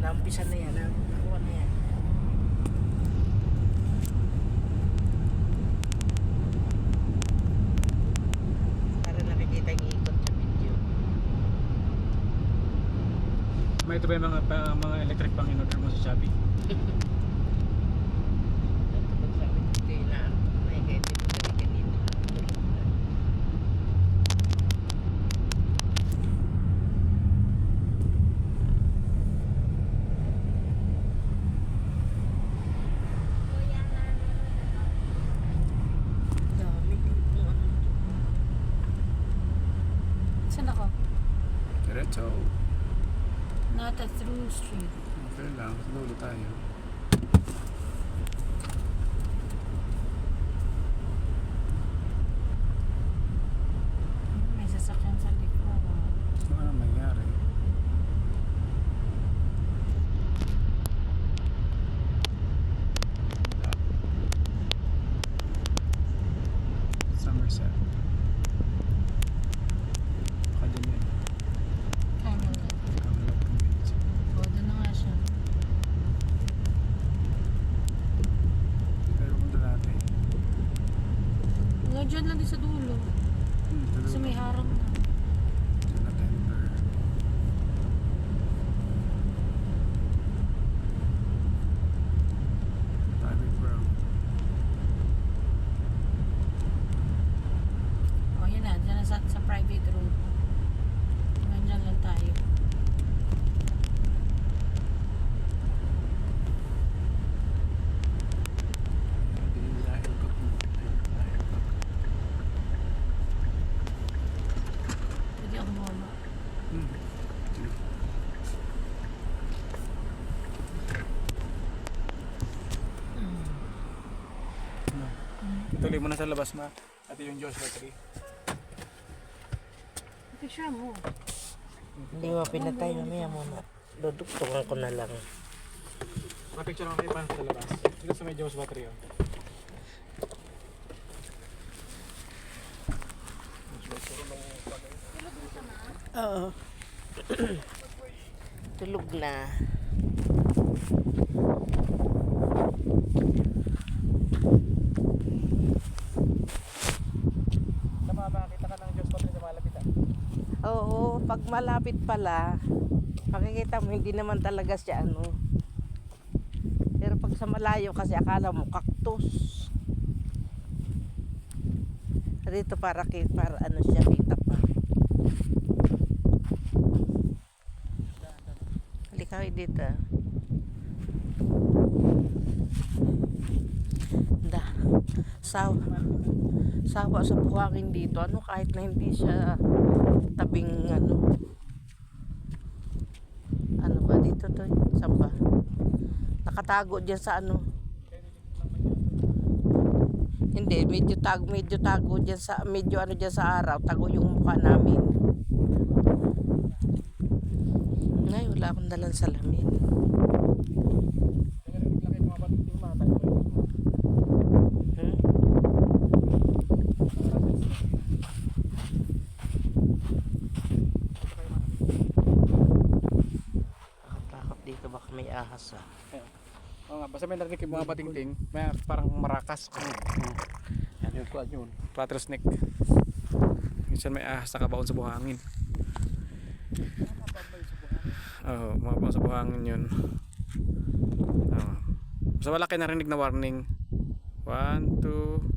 Naumpisa na yan. Nakuha na yan. Para nakikita yung ikot sa video. May ito ba yung mga electric pang in-order mo sa Shopee? Ito pag sabi dito na may kahit dito talaga dito. Dami dito. Saan ako? Diretso. Not a through street. Okay lang, sinulo tayo. May sasakyan sa likod. Ano nga nangyari? Somerset. Baka dyan yan. Camelot. Camelot Convenience. O, doon na nga siya. Pero punta natin. Hanggang dyan lang din sa dulo. Kasi may harang na. Dyan na tender. Private road. O, yan na. Dyan na sa private road. Hanggang dyan lang tayo. Pwede ako mama. Tuloy mo na sa labas ma. At yung Joshua tree. Picture mo. Hindi mo pinatay mamaya muna. Duduktungan ko na lang. Mapicture ako kayo paano sa labas. Dito sa may Joshua tree. Oh. Oo. Tulog na. Tama ba? Kita ka ng Joshua tree sa malapit ah. Oo, pag malapit pala, makikita mo hindi naman talaga siya ano. Pero pag sa malayo kasi akala mo cactus. Dito para ano siya kita pa. Halika kayo dito. Da. Sawa sa buhangin dito. Ano kahit na hindi siya tabing ano. Ano ba dito to? Saan ba? Nakatago diyan sa ano. Hindi, medyo tago diyan sa medyo ano diyan sa araw, tago yung mukha namin. Ngay, wala akong dalang salamin. Hmm? Takot dito baka may ahas ah. Oo nga, basta may narinig yung mga bating-ting, may parang marakas. Yan yung kuwan yun. Rattlesnake. Minsan may ahas nakabaon sa buhangin. Oo, mababaon sa buhangin yun. Oo. Basta wala kayo narinig na warning. 1, 2,